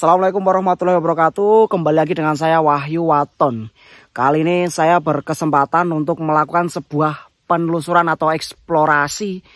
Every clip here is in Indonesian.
Assalamualaikum warahmatullahi wabarakatuh. Kembali lagi dengan saya Wahyu Waton. Kali ini saya berkesempatan untuk melakukan sebuah penelusuran atau eksplorasi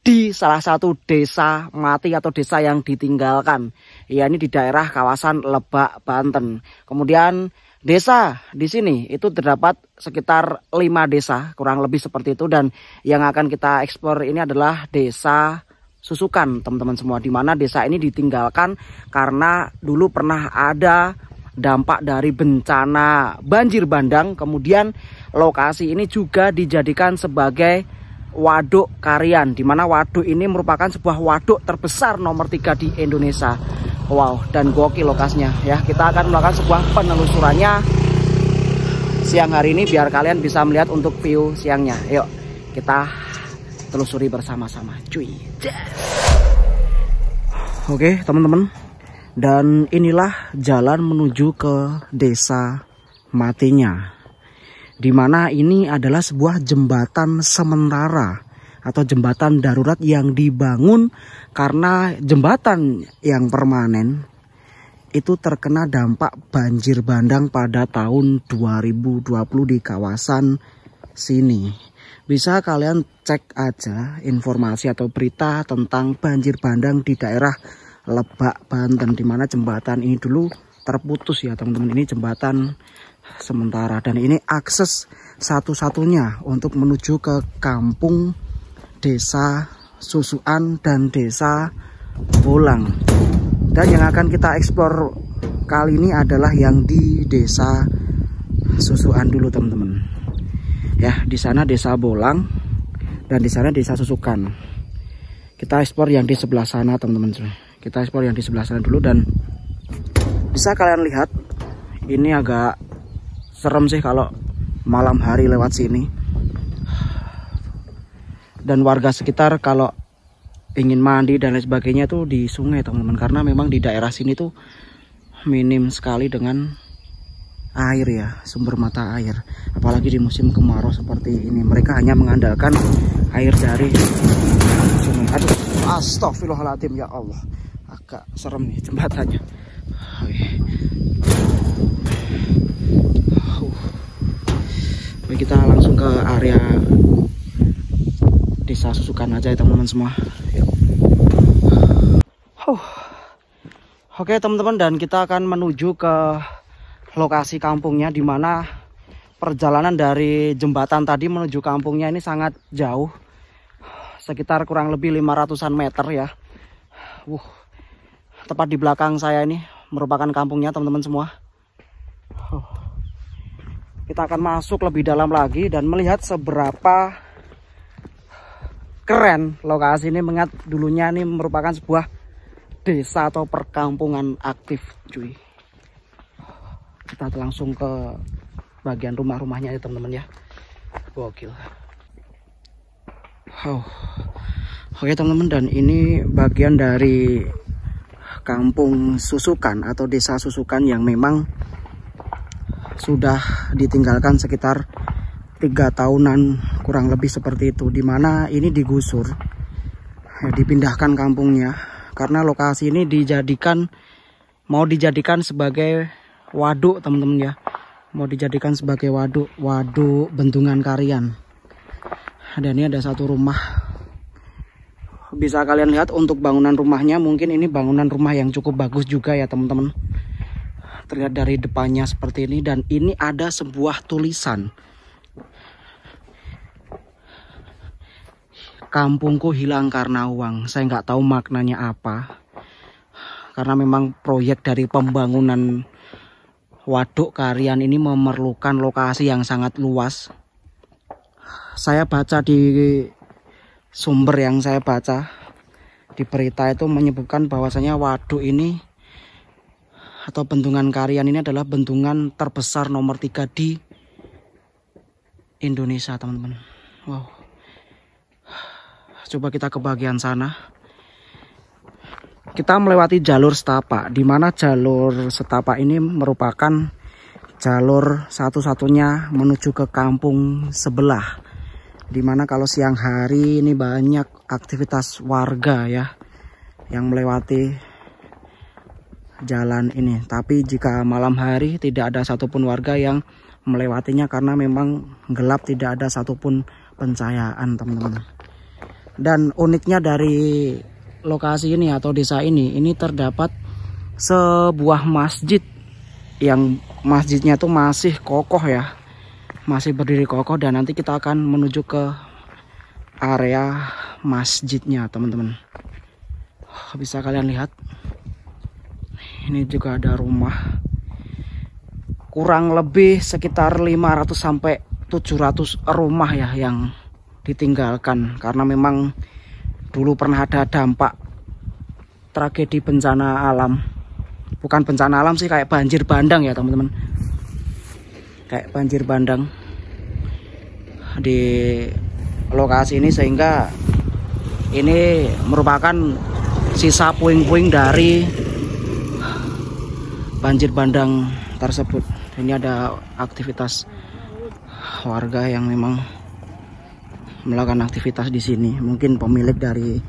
di salah satu desa mati atau desa yang ditinggalkan. Ya, ini di daerah kawasan Lebak, Banten. Kemudian desa di sini itu terdapat sekitar 5 desa, kurang lebih seperti itu. Dan yang akan kita eksplor ini adalah desa Susukan, teman-teman semua, di mana desa ini ditinggalkan karena dulu pernah ada dampak dari bencana banjir bandang. Kemudian lokasi ini juga dijadikan sebagai waduk Karian, di mana waduk ini merupakan sebuah waduk terbesar nomor 3 di Indonesia. Wow, dan gokil lokasinya ya. Kita akan melakukan sebuah penelusurannya siang hari ini biar kalian bisa melihat untuk view siangnya. Yuk kita telusuri bersama-sama, cuy. Oke teman-teman, dan inilah jalan menuju ke desa matinya, dimana ini adalah sebuah jembatan sementara atau jembatan darurat yang dibangun karena jembatan yang permanen itu terkena dampak banjir bandang pada tahun 2020 di kawasan sini. Bisa kalian cek aja informasi atau berita tentang banjir bandang di daerah Lebak, Banten, di mana jembatan ini dulu terputus ya teman-teman. Ini jembatan sementara dan ini akses satu-satunya untuk menuju ke kampung desa Susukan dan desa Bolang. Dan yang akan kita eksplor kali ini adalah yang di desa Susukan dulu teman-teman. Ya, di sana desa Bolang dan di sana desa Susukan. Kita eksplor yang di sebelah sana teman-teman. Kita eksplor yang di sebelah sana dulu, dan bisa kalian lihat ini agak serem sih kalau malam hari lewat sini. Dan warga sekitar kalau ingin mandi dan lain sebagainya tuh di sungai teman-teman, karena memang di daerah sini tuh minim sekali dengan air ya, sumber mata air. Apalagi di musim kemarau seperti ini, mereka hanya mengandalkan air dari sungai. Aduh, astagfirullahaladzim, ya Allah, agak serem nih jembatannya. Baik, kita langsung ke area desa Susukan aja ya teman-teman semua. Yuk. Oke teman-teman, dan kita akan menuju ke lokasi kampungnya, di mana perjalanan dari jembatan tadi menuju kampungnya ini sangat jauh, sekitar kurang lebih 500-an meter ya. Tepat di belakang saya ini merupakan kampungnya teman-teman semua. Kita akan masuk lebih dalam lagi dan melihat seberapa keren lokasi ini, mengingat dulunya ini merupakan sebuah desa atau perkampungan aktif, cuy. Kita langsung ke bagian rumah-rumahnya ya teman-teman ya. Gokil. Oke teman-teman, dan ini bagian dari kampung Susukan atau desa Susukan yang memang sudah ditinggalkan sekitar 3 tahunan kurang lebih seperti itu, dimana ini digusur ya, dipindahkan kampungnya karena lokasi ini mau dijadikan sebagai waduk teman-teman ya, mau dijadikan sebagai waduk Bendungan Karian. Dan ini ada satu rumah, bisa kalian lihat untuk bangunan rumahnya. Mungkin ini bangunan rumah yang cukup bagus juga ya teman-teman, terlihat dari depannya seperti ini. Dan ini ada sebuah tulisan, kampungku hilang karena uang. Saya nggak tahu maknanya apa, karena memang proyek dari pembangunan waduk Karian ini memerlukan lokasi yang sangat luas. Saya baca di sumber yang saya baca di berita itu menyebutkan bahwasanya waduk ini atau Bendungan Karian ini adalah bendungan terbesar nomor 3 di Indonesia teman-teman. Wow. Coba kita ke bagian sana. Kita melewati jalur setapak, di mana jalur setapak ini merupakan jalur satu-satunya menuju ke kampung sebelah, di mana kalau siang hari ini banyak aktivitas warga ya yang melewati jalan ini. Tapi jika malam hari tidak ada satupun warga yang melewatinya karena memang gelap, tidak ada satupun pencahayaan teman-teman. Dan uniknya dari lokasi ini atau desa ini terdapat sebuah masjid yang masjidnya tuh masih kokoh ya, masih berdiri kokoh. Dan nanti kita akan menuju ke area masjidnya teman-teman. Bisa kalian lihat, ini juga ada rumah, kurang lebih sekitar 500 sampai 700 rumah ya yang ditinggalkan karena memang dulu pernah ada dampak tragedi bencana alam. Bukan bencana alam sih, kayak banjir bandang ya teman-teman, kayak banjir bandang di lokasi ini, sehingga ini merupakan sisa puing-puing dari banjir bandang tersebut. Ini ada aktivitas warga yang memang melakukan aktivitas di sini. Mungkin pemilik dari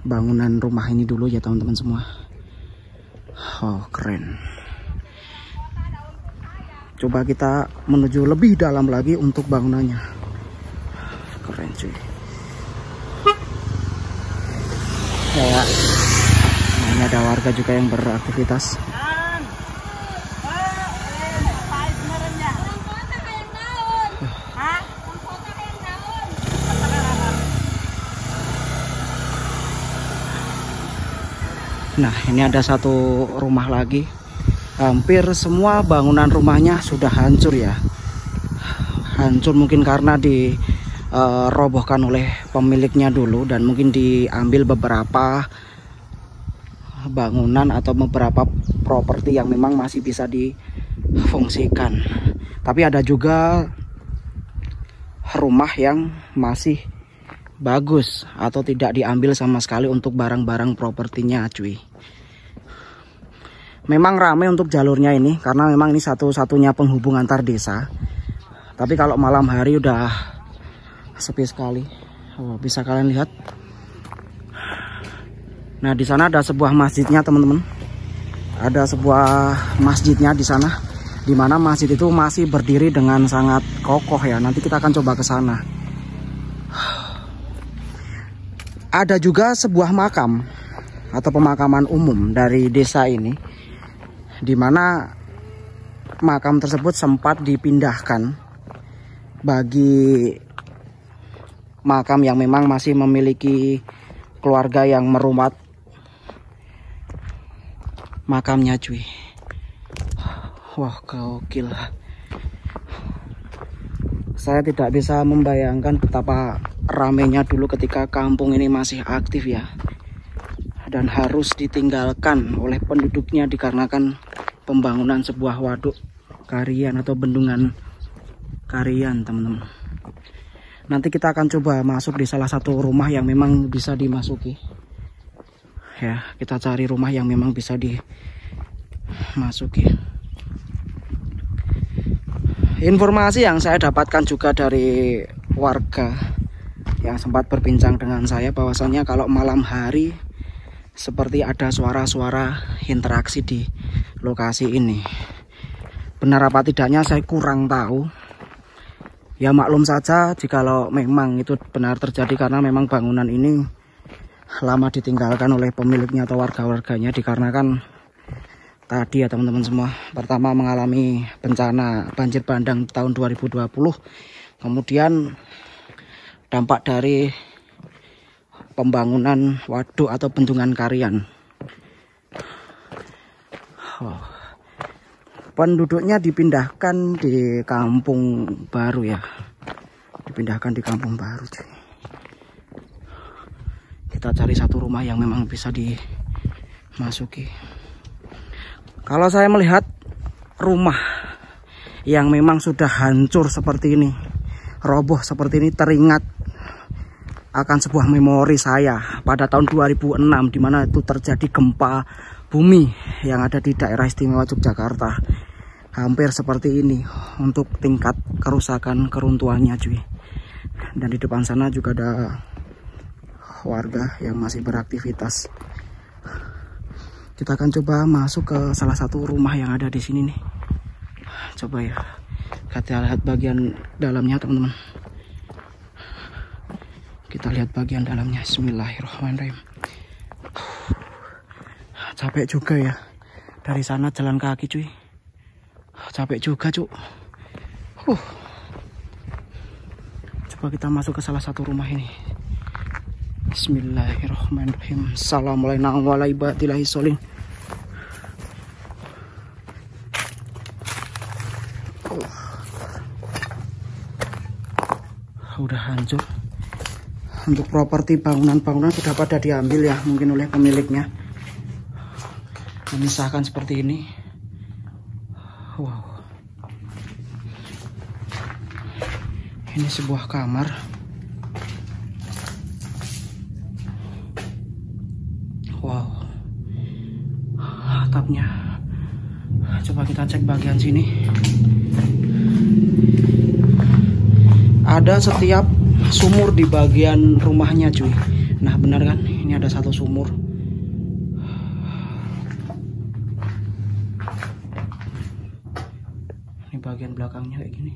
bangunan rumah ini dulu ya teman-teman semua. Oh, keren. Coba kita menuju lebih dalam lagi untuk bangunannya. Keren cuy. Kayak ini ada warga juga yang beraktivitas. Nah, ini ada satu rumah lagi. Hampir semua bangunan rumahnya sudah hancur ya. Hancur mungkin karena dirobohkan oleh pemiliknya dulu, dan mungkin diambil beberapa bangunan atau beberapa properti yang memang masih bisa difungsikan. Tapi ada juga rumah yang masih bagus atau tidak diambil sama sekali untuk barang-barang propertinya cuy. Memang ramai untuk jalurnya ini karena memang ini satu-satunya penghubung antar desa. Tapi kalau malam hari udah sepi sekali. Oh, bisa kalian lihat. Nah, di sana ada sebuah masjidnya teman-teman. Ada sebuah masjidnya di sana, di mana masjid itu masih berdiri dengan sangat kokoh ya. Nanti kita akan coba ke sana. Ada juga sebuah makam atau pemakaman umum dari desa ini, di mana makam tersebut sempat dipindahkan bagi makam yang memang masih memiliki keluarga yang merumat makamnya cuy. Wah, gokil. Saya tidak bisa membayangkan betapa ramainya dulu ketika kampung ini masih aktif ya, dan harus ditinggalkan oleh penduduknya dikarenakan pembangunan sebuah waduk karian atau bendungan karian teman-teman. Nanti kita akan coba masuk di salah satu rumah yang memang bisa dimasuki ya. Kita cari rumah yang memang bisa dimasuki. Informasi yang saya dapatkan juga dari warga yang sempat berbincang dengan saya, bahwasannya kalau malam hari seperti ada suara-suara interaksi di lokasi ini. Benar apa tidaknya saya kurang tahu. Ya maklum saja jikalau memang itu benar terjadi, karena memang bangunan ini lama ditinggalkan oleh pemiliknya atau warga-warganya, dikarenakan tadi ya teman-teman semua, pertama mengalami bencana banjir bandang tahun 2020, kemudian dampak dari pembangunan waduk atau bendungan karian. Penduduknya dipindahkan di kampung baru ya, dipindahkan di kampung baru cuy. Kita cari satu rumah yang memang bisa dimasuki. Kalau saya melihat rumah yang memang sudah hancur seperti ini, roboh seperti ini, teringat akan sebuah memori saya pada tahun 2006, di mana itu terjadi gempa bumi yang ada di daerah istimewa Yogyakarta. Hampir seperti ini untuk tingkat kerusakan keruntuhannya cuy. Dan di depan sana juga ada warga yang masih beraktivitas. Kita akan coba masuk ke salah satu rumah yang ada di sini nih. Coba ya, kita lihat bagian dalamnya teman-teman. Kita lihat bagian dalamnya. Bismillahirrahmanirrahim. Capek juga ya, dari sana jalan kaki cuy. Capek juga cuk. Coba kita masuk ke salah satu rumah ini. Bismillahirrahmanirrahim. Assalamualaikum warahmatullahi wabarakatuh. Udah hancur. Untuk properti bangunan-bangunan sudah pada diambil ya, mungkin oleh pemiliknya. Memisahkan seperti ini. Wow. Ini sebuah kamar. Wow. Atapnya. Coba kita cek bagian sini. Ada setiap sumur di bagian rumahnya cuy. Nah benar kan, ini ada satu sumur. Ini bagian belakangnya kayak gini.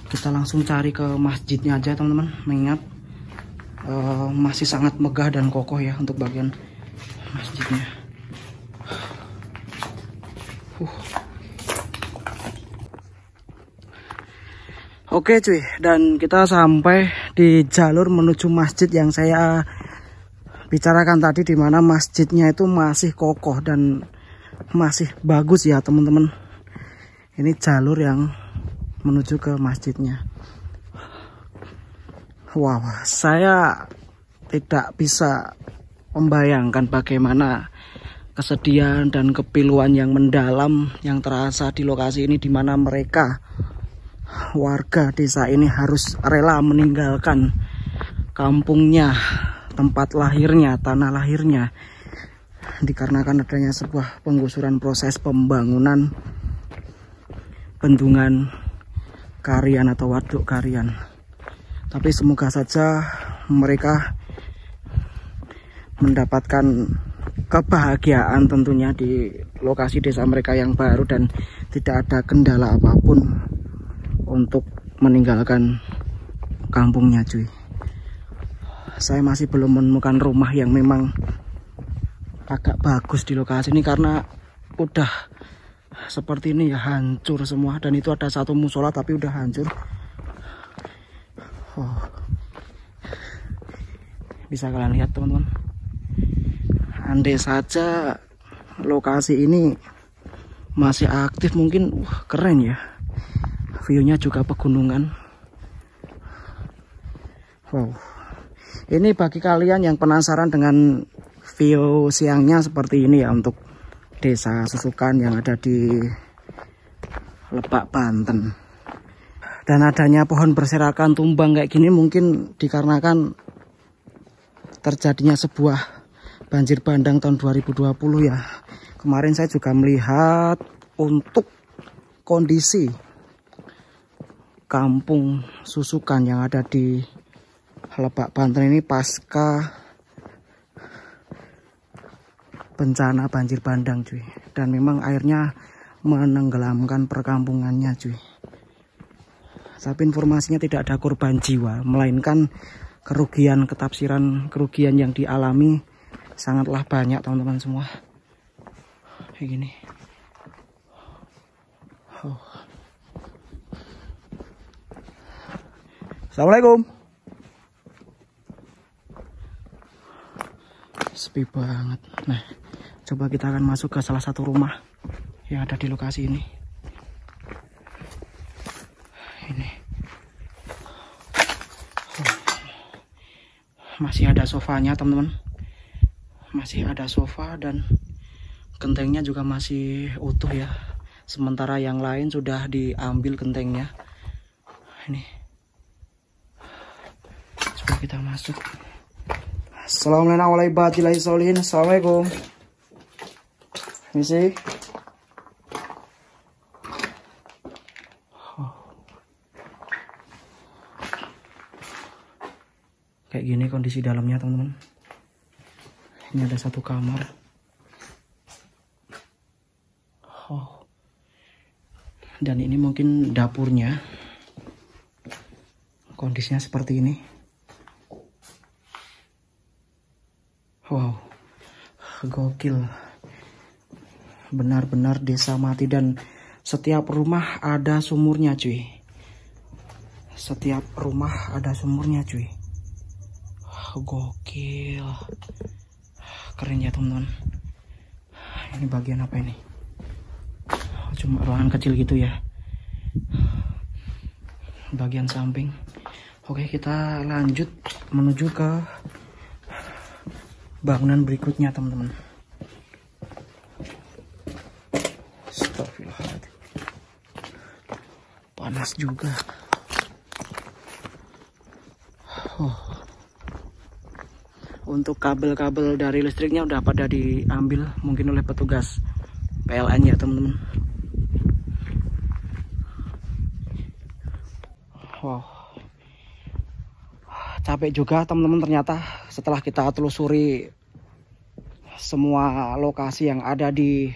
Kita langsung cari ke masjidnya aja teman-teman, mengingat masih sangat megah dan kokoh ya untuk bagian masjidnya. Oke cuy, dan kita sampai di jalur menuju masjid yang saya bicarakan tadi, di mana masjidnya itu masih kokoh dan masih bagus ya teman-teman. Ini jalur yang menuju ke masjidnya. Wow, saya tidak bisa membayangkan bagaimana kesedihan dan kepiluan yang mendalam yang terasa di lokasi ini, di mana mereka warga desa ini harus rela meninggalkan kampungnya, tempat lahirnya, tanah lahirnya, dikarenakan adanya sebuah penggusuran proses pembangunan bendungan Karian atau waduk Karian. Tapi semoga saja mereka mendapatkan kebahagiaan tentunya di lokasi desa mereka yang baru dan tidak ada kendala apapun untuk meninggalkan kampungnya cuy. Saya masih belum menemukan rumah yang memang agak bagus di lokasi ini, karena udah seperti ini ya, hancur semua. Dan itu ada satu musola tapi udah hancur. Bisa kalian lihat teman-teman. Andai saja lokasi ini masih aktif mungkin keren ya. View-nya juga pegunungan. Wow. Ini bagi kalian yang penasaran dengan view siangnya seperti ini ya, untuk desa Susukan yang ada di Lebak, Banten. Dan adanya pohon berserakan tumbang kayak gini mungkin dikarenakan terjadinya sebuah banjir bandang tahun 2020 ya. Kemarin saya juga melihat untuk kondisi kampung Susukan yang ada di Lebak, Banten ini pasca bencana banjir bandang cuy. Dan memang airnya menenggelamkan perkampungannya cuy. Tapi informasinya tidak ada korban jiwa, melainkan kerugian, ketafsiran kerugian yang dialami sangatlah banyak teman-teman semua. Kayak gini. Assalamualaikum. Sepi banget. Nah, coba kita akan masuk ke salah satu rumah yang ada di lokasi ini. Ini masih ada sofanya teman-teman. Masih ada sofa dan gentengnya juga masih utuh ya. Sementara yang lain sudah diambil gentengnya. Ini. Coba kita masuk. Assalamualaikum warahmatullahi wabarakatuh. Assalamualaikum. Misi. Kayak gini kondisi dalamnya teman-teman. Ini ada satu kamar. Oh. Dan ini mungkin dapurnya. Kondisinya seperti ini. Wow. Gokil. Benar-benar desa mati, dan setiap rumah ada sumurnya cuy. Setiap rumah ada sumurnya cuy. Gokil. Keren ya teman-teman. Ini bagian apa ini? Cuma ruangan kecil gitu ya. Bagian samping. Oke, kita lanjut menuju ke bangunan berikutnya teman-teman. Astagfirullahaladzim. Panas juga. Untuk kabel-kabel dari listriknya udah pada diambil mungkin oleh petugas PLN ya teman-teman. Wow, capek juga teman-teman ternyata setelah kita telusuri semua lokasi yang ada di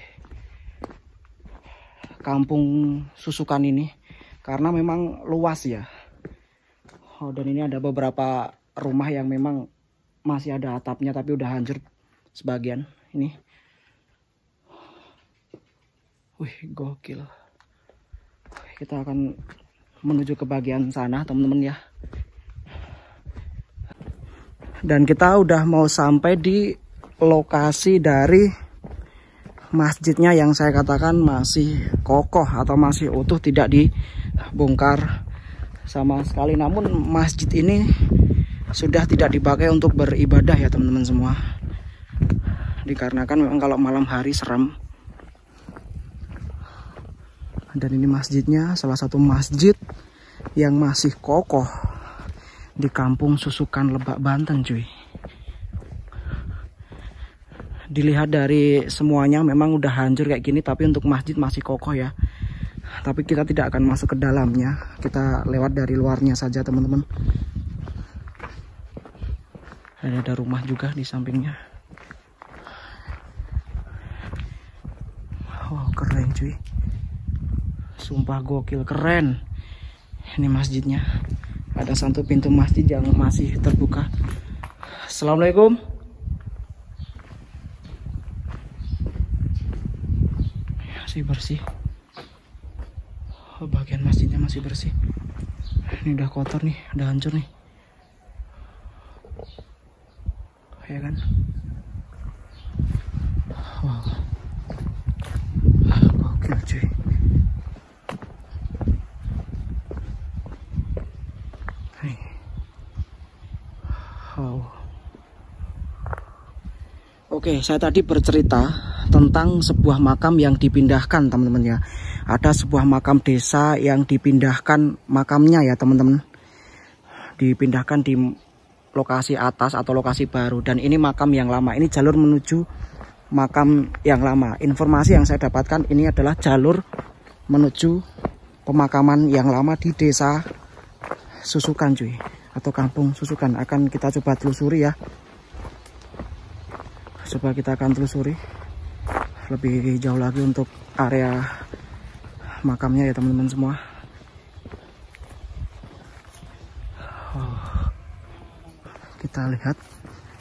Kampung Susukan ini, karena memang luas ya. Oh, dan ini ada beberapa rumah yang memang masih ada atapnya tapi udah hancur sebagian ini. Wih, gokil. Kita akan menuju ke bagian sana teman-teman ya. Dan kita udah mau sampai di lokasi dari masjidnya yang saya katakan masih kokoh atau masih utuh, tidak dibongkar sama sekali. Namun masjid ini sudah tidak dipakai untuk beribadah ya teman-teman semua. Dikarenakan memang kalau malam hari serem. Dan ini masjidnya, salah satu masjid yang masih kokoh di Kampung Susukan, Lebak, Banten cuy. Dilihat dari semuanya memang udah hancur kayak gini, tapi untuk masjid masih kokoh ya. Tapi kita tidak akan masuk ke dalamnya, kita lewat dari luarnya saja teman-teman. Ada rumah juga di sampingnya. Wow, keren cuy. Sumpah gokil, keren. Ini masjidnya. Ada satu pintu masjid yang masih terbuka. Assalamualaikum. Masih bersih. Oh, bagian masjidnya masih bersih. Ini udah kotor nih, udah hancur nih. Ya kan? Wow. Gokil cuy. Wow. Oke, saya tadi bercerita tentang sebuah makam yang dipindahkan teman-teman ya. Ada sebuah makam desa yang dipindahkan makamnya ya teman-teman. Dipindahkan di lokasi atas atau lokasi baru, dan ini makam yang lama. Ini jalur menuju makam yang lama. Informasi yang saya dapatkan ini adalah jalur menuju pemakaman yang lama di desa Susukan cuy, atau Kampung Susukan. Akan kita coba telusuri ya. Coba kita akan telusuri lebih jauh lagi untuk area makamnya ya teman-teman semua. Kita lihat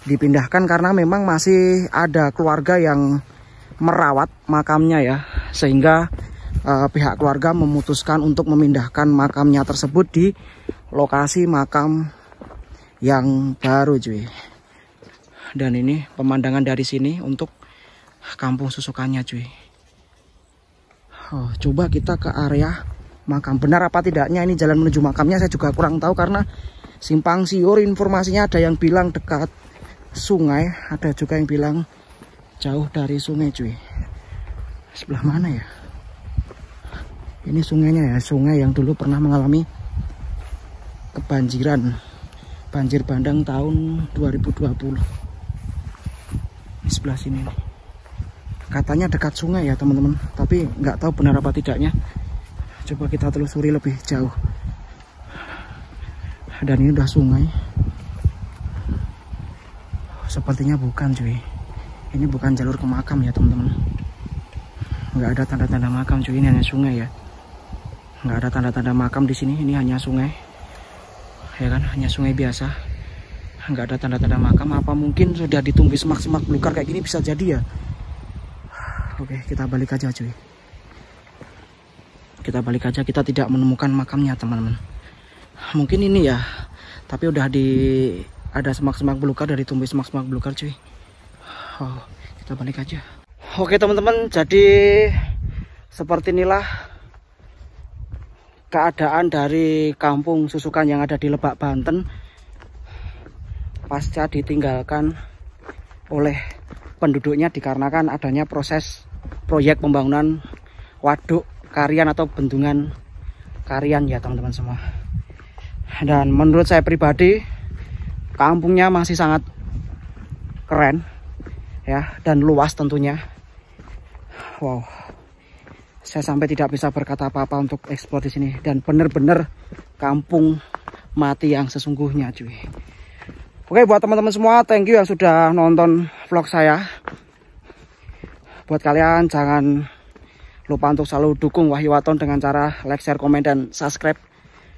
dipindahkan karena memang masih ada keluarga yang merawat makamnya ya, sehingga pihak keluarga memutuskan untuk memindahkan makamnya tersebut di lokasi makam yang baru cuy. Dan ini pemandangan dari sini untuk Kampung Susukannya cuy. Oh, coba kita ke area makam. Benar apa tidaknya ini jalan menuju makamnya saya juga kurang tahu, karena simpang siur informasinya. Ada yang bilang dekat sungai, ada juga yang bilang jauh dari sungai cuy. Sebelah mana ya? Ini sungainya ya, sungai yang dulu pernah mengalami kebanjiran, banjir bandang tahun 2020. Di sebelah sini nih. Katanya dekat sungai ya teman-teman, tapi nggak tahu benar apa tidaknya. Coba kita telusuri lebih jauh. Dan ini udah sungai. Sepertinya bukan cuy. Ini bukan jalur ke makam ya teman-teman. Nggak ada tanda-tanda makam cuy, ini hanya sungai ya. Nggak ada tanda-tanda makam di sini, ini hanya sungai. Ya kan, hanya sungai biasa. Nggak ada tanda-tanda makam. Apa mungkin sudah ditumbuhi semak-semak belukar kayak gini, bisa jadi ya. Oke, kita balik aja cuy. Kita balik aja, kita tidak menemukan makamnya teman-teman. Mungkin ini ya, tapi udah ada semak-semak belukar, dari tumbuh semak-semak belukar cuy. Oh, kita balik aja. Oke teman-teman, jadi seperti inilah keadaan dari kampung Susukan yang ada di Lebak, Banten, pasca ditinggalkan oleh penduduknya dikarenakan adanya proses proyek pembangunan waduk Karian atau bendungan Karian ya teman-teman semua. Dan menurut saya pribadi, kampungnya masih sangat keren ya, dan luas tentunya. Wow, saya sampai tidak bisa berkata apa-apa untuk eksplor di sini, dan bener-bener kampung mati yang sesungguhnya cuy. Oke, buat teman-teman semua, thank you yang sudah nonton vlog saya. Buat kalian jangan lupa untuk selalu dukung Wahyu Waton dengan cara like, share, komen, dan subscribe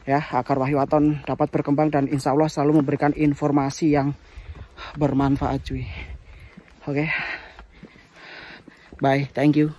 ya, agar Wahyu Waton dapat berkembang dan insya Allah selalu memberikan informasi yang bermanfaat cuy. Oke, bye, thank you.